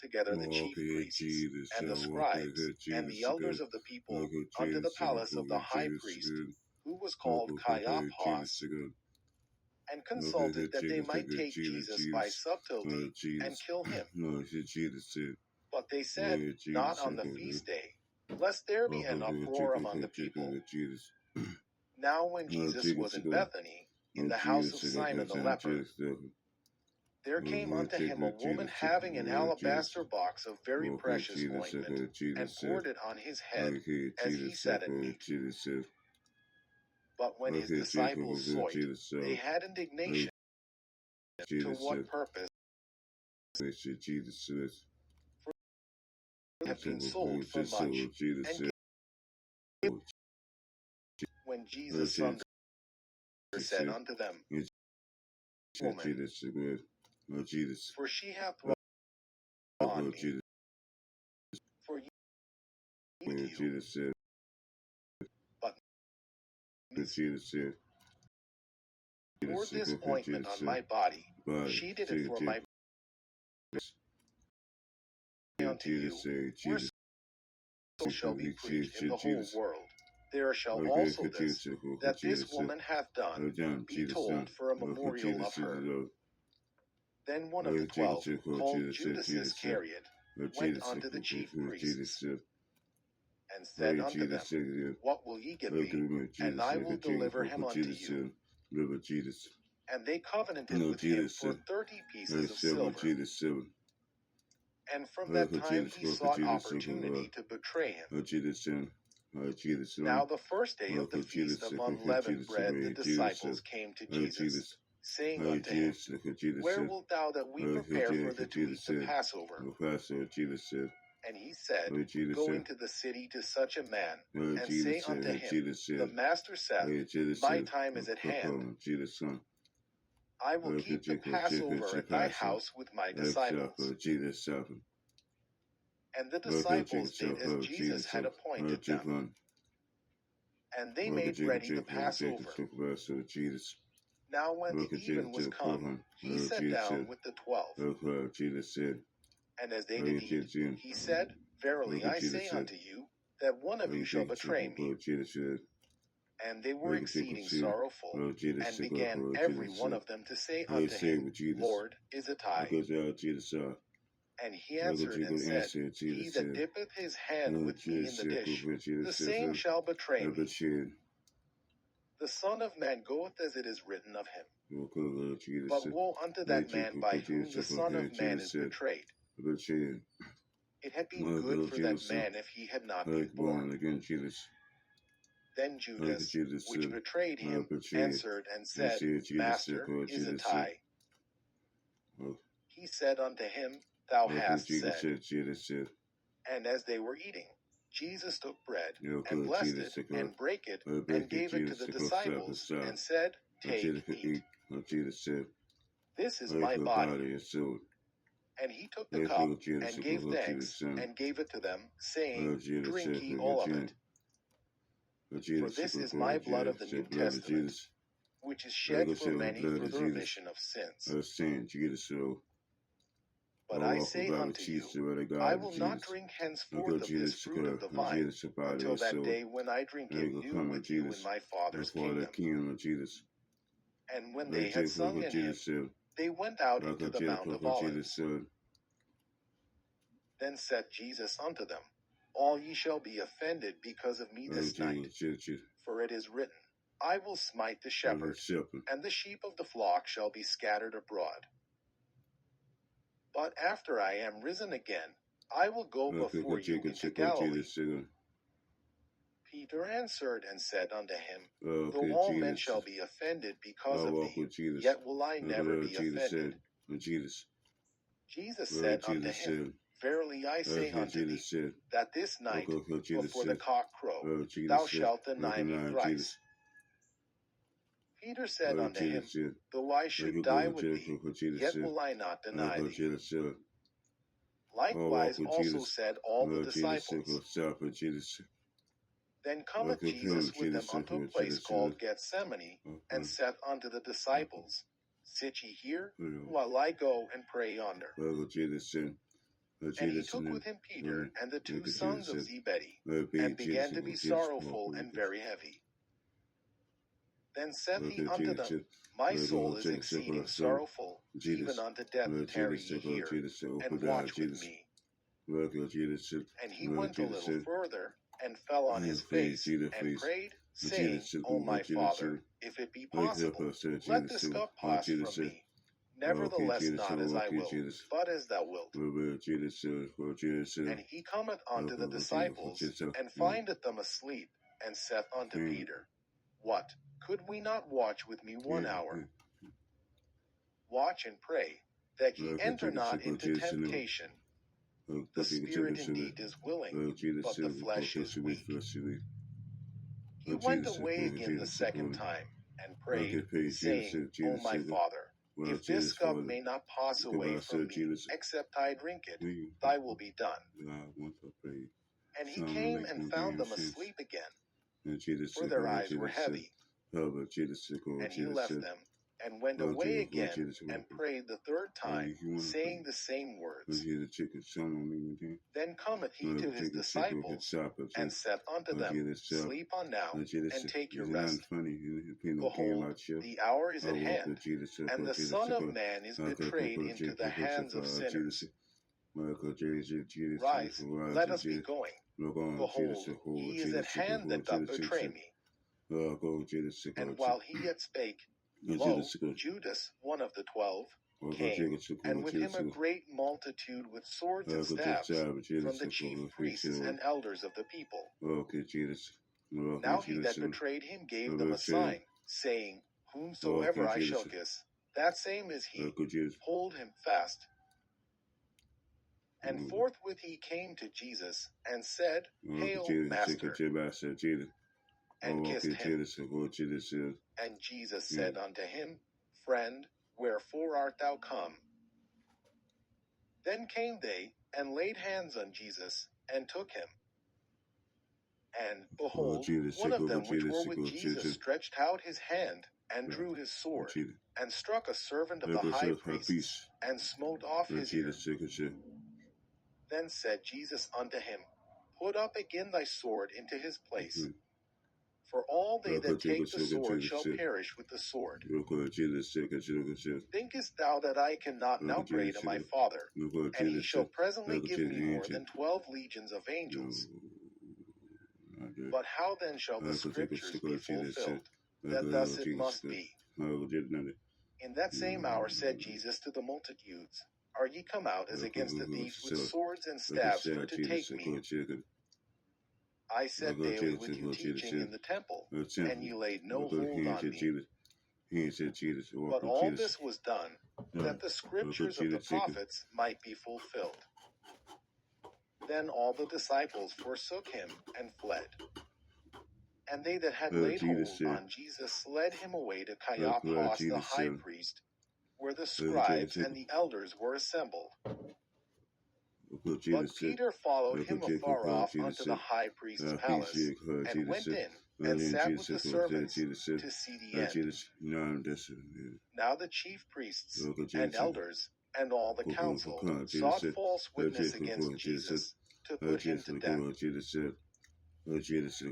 together the chief priests and the scribes and the elders of the people unto the palace of the high priest, who was called Caiaphas, and consulted that they might take Jesus by subtlety and kill him. But they said, Not on the feast day, lest there be an uproar among the people. Now when Jesus was in Bethany, in the house of Simon the leper, there came unto him a woman having an alabaster box of very precious ointment, and poured it on his head as he sat at meat. But when his disciples saw it, they had indignation. To what purpose? For it have been sold for much, and gave. When Jesus said unto them, Woman, for she hath wrought on me, for you with you, but pour this ointment on my body. She did it for my unto you, where so shall be preached in the whole world. There shall also this, that this woman hath done, be told for a memorial of her. Then one of the 12, called Judas Iscariot, went unto the chief priests, and said unto them, What will ye give me, and I will deliver him unto you? And they covenanted with him for 30 pieces of silver. And from that time he sought opportunity to betray him. Now the first day of the feast of unleavened bread, the disciples came to Jesus, saying unto him, Where wilt thou that we prepare for the to eat the Passover? And he said, Go into the city to such a man, and say unto him, The Master saith, My time is at hand. I will keep the Passover at thy house with my disciples. And the disciples did as Jesus had appointed them. And they made ready the Passover. Now when the even was come, he sat down with the 12. And as they did eat, he said, Verily I say unto you, that one of you shall betray me. And they were exceeding sorrowful, and began every one of them to say unto him, Lord, is it I? And he answered and said, He that dippeth his hand with me in the dish, the same shall betray me. The Son of Man goeth as it is written of him. But woe unto that man by whom the Son of Man is betrayed. It had been good for that man if he had not been born. Then Judas, which betrayed him, answered and said, Master, is it I? He said unto him, Thou hast said. And as they were eating, Jesus took bread, and blessed it, and brake it, and gave it to the disciples, and said, Take, eat. This is my body. And he took the cup, and gave thanks, and gave it to them, saying, Drink ye all of it. For this is my blood of the New Testament, which is shed for many for the remission of sins. But I say unto you, I will not drink henceforth of this fruit of the vine, until that day when I drink it new with you in my Father's kingdom. And when they had sung an hymn, they went out into the Mount of Olives. Then said Jesus unto them, All ye shall be offended because of me this night. For it is written, I will smite the shepherd, and the sheep of the flock shall be scattered abroad. But after I am risen again, I will go before you into Galilee. Peter answered and said unto him, Though all men shall be offended because of thee, yet will I never be offended. Jesus said unto him, Verily I say unto thee, that this night, before the cock crow, thou shalt deny me thrice. Peter said unto him, Though I should die with thee, yet will I not deny thee. Likewise also said all the disciples. Then cometh Jesus with them unto a place called Gethsemane, and saith unto the disciples, Sit ye here, while I go and pray yonder. And he took with him Peter and the 2 sons of Zebedee, and began to be sorrowful and very heavy. Then saith he unto them, My soul is exceeding sorrowful, even unto death. Tarry ye here, and watch with me. And he went a little further, and fell on his face, and prayed, saying, O my Father, if it be possible, let this cup pass from me. Nevertheless, not as I will, but as thou wilt. And he cometh unto the disciples, and findeth them asleep, and saith unto Peter, What? Could we not watch with me 1 hour? Watch and pray, that ye enter not into temptation. The spirit indeed is willing, but the flesh is weak. He went away again the second time, and prayed, saying, O my Father, if this cup may not pass away from me, except I drink it, thy will be done. And he came and found them asleep again, for their eyes were heavy. And he left them, and went away again, and prayed the 3rd time, saying the same words. Then cometh he to his disciples, and saith unto them, Sleep on now, and take your rest. Behold, the hour is at hand, and the Son of Man is betrayed into the hands of sinners. Rise, let us be going. Behold, he is at hand that doth betray me. And while he yet spake, lo, Judas, one of the 12, came, and with him a great multitude with swords and staves, from the chief priests and elders of the people. Now he that betrayed him gave them a sign, saying, Whomsoever I shall kiss, that same is he. Hold him fast. And forthwith he came to Jesus, and said, Hail, Master, and kissed him. And Jesus said unto him, Friend, wherefore art thou come? Then came they, and laid hands on Jesus, and took him. And, behold, one of them which were with Jesus stretched out his hand, and drew his sword, and struck a servant of the high priest, and smote off his ear. Then said Jesus unto him, Put up again thy sword into his place. For all they that take the sword shall perish with the sword. Thinkest thou that I cannot now pray to my Father, and he shall presently give me more than 12 legions of angels? But how then shall the scriptures be fulfilled, that thus it must be? In that same hour said Jesus to the multitudes, Are ye come out as against a thief with swords and staves for to take me? I sat daily with you teaching in the temple, and ye laid no hold on me. But all this was done, that the scriptures of the prophets might be fulfilled. Then all the disciples forsook him and fled. And they that had laid hold on Jesus led him away to Caiaphas the high priest, where the scribes and the elders were assembled. But Peter followed him afar off unto the high priest's palace, and went in, and sat with the servants to see the end. Now the chief priests and elders and all the council sought false witness against Jesus, to put him to death,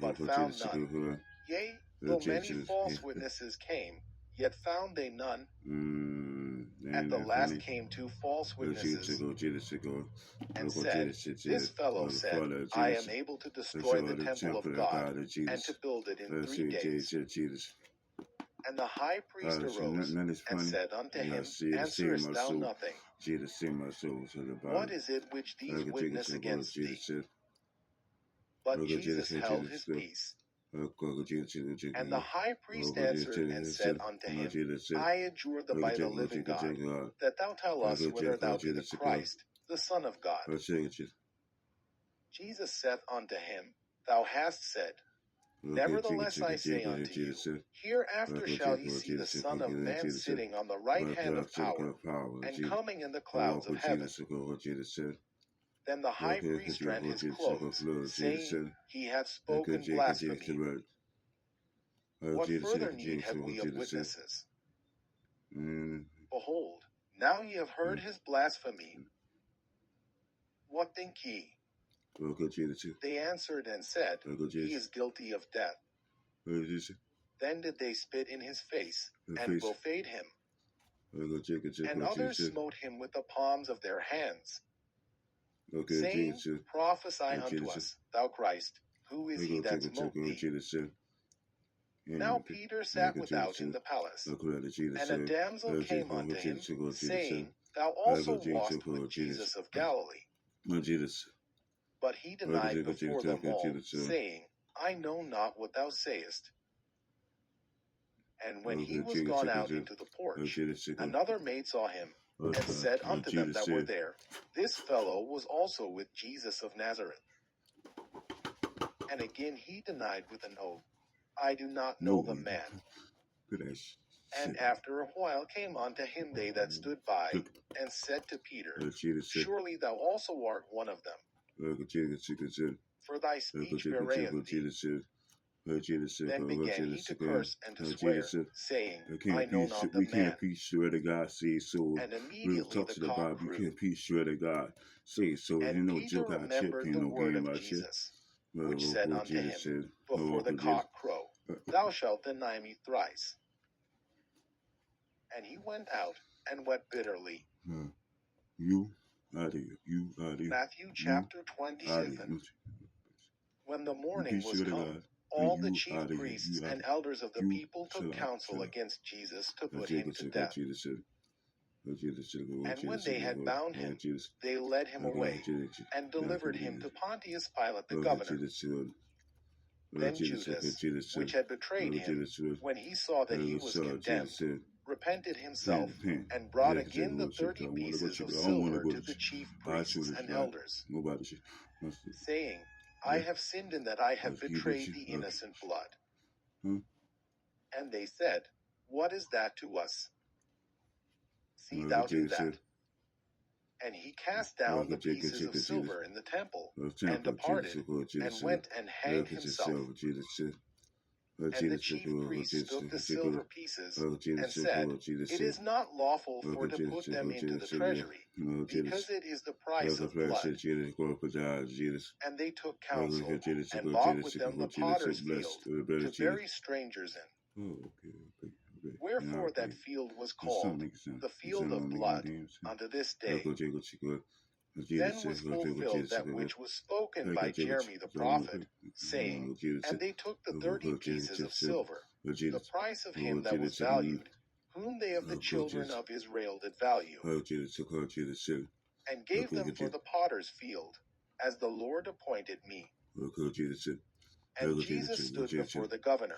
but found none. Yea, though many false witnesses came, yet found they none. At the last came 2 false witnesses, and said, This fellow said, I am able to destroy the temple of God, and to build it in 3 days. And the high priest arose, and said unto him, Answerest thou nothing? What is it which these witness against thee? But Jesus held his peace. And the high priest answered and said unto him, I adjure thee by the living God, that thou tell us whether thou be the Christ, the Son of God. Jesus saith unto him, Thou hast said. Nevertheless I say unto you, hereafter shall ye see the Son of Man sitting on the right hand of power, and coming in the clouds of heaven. Then the high priest rent his clothes, saying, He hath spoken blasphemy. What further need have we of witnesses? Behold, now ye have heard his blasphemy. What think ye? They answered and said, He is guilty of death. Then did they spit in his face, and buffeted him. And others smote him with the palms of their hands, saying, Prophesy unto us, thou Christ, who is he that smote thee? Now Peter sat without in the palace, and a damsel came unto him, saying, Thou also wast with Jesus of Galilee. But he denied before them all, saying, I know not what thou sayest. And when he was gone out into the porch, another maid saw him, and said unto them that were there, This fellow was also with Jesus of Nazareth. And again he denied with an oath, I do not know the man. And after a while came unto him they that stood by, and said to Peter, Surely thou also art one of them, for thy speech bewrayeth thee. Then began he to curse and to swear, saying, I know not the man. And immediately the cock crew. And Peter remembered the word of Jesus, which said unto him, Before the cock crow, thou shalt deny me thrice. And he went out and wept bitterly. Matthew chapter 27. When the morning was come, all the chief priests and elders of the people took counsel against Jesus to put him to death. And when they had bound him, they led him away, and delivered him to Pontius Pilate the governor. Then Judas, which had betrayed him, when he saw that he was condemned, repented himself, and brought again the 30 pieces of silver to the chief priests and elders, saying, I have sinned in that I have betrayed the innocent blood. And they said, What is that to us? See thou do that. And he cast down the pieces of silver in the temple, and departed, and went and hanged himself. And the chief priests took the silver pieces, and said, It is not lawful for to put them into the treasury, because it is the price of blood. And they took counsel, and bought with them the potter's field, to bury strangers in. Wherefore that field was called the field of blood unto this day. Then was fulfilled that which was spoken by Jeremy the prophet, saying, And they took the 30 pieces of silver, the price of him that was valued, whom they of the children of Israel did value, and gave them for the potter's field, as the Lord appointed me. And Jesus stood before the governor.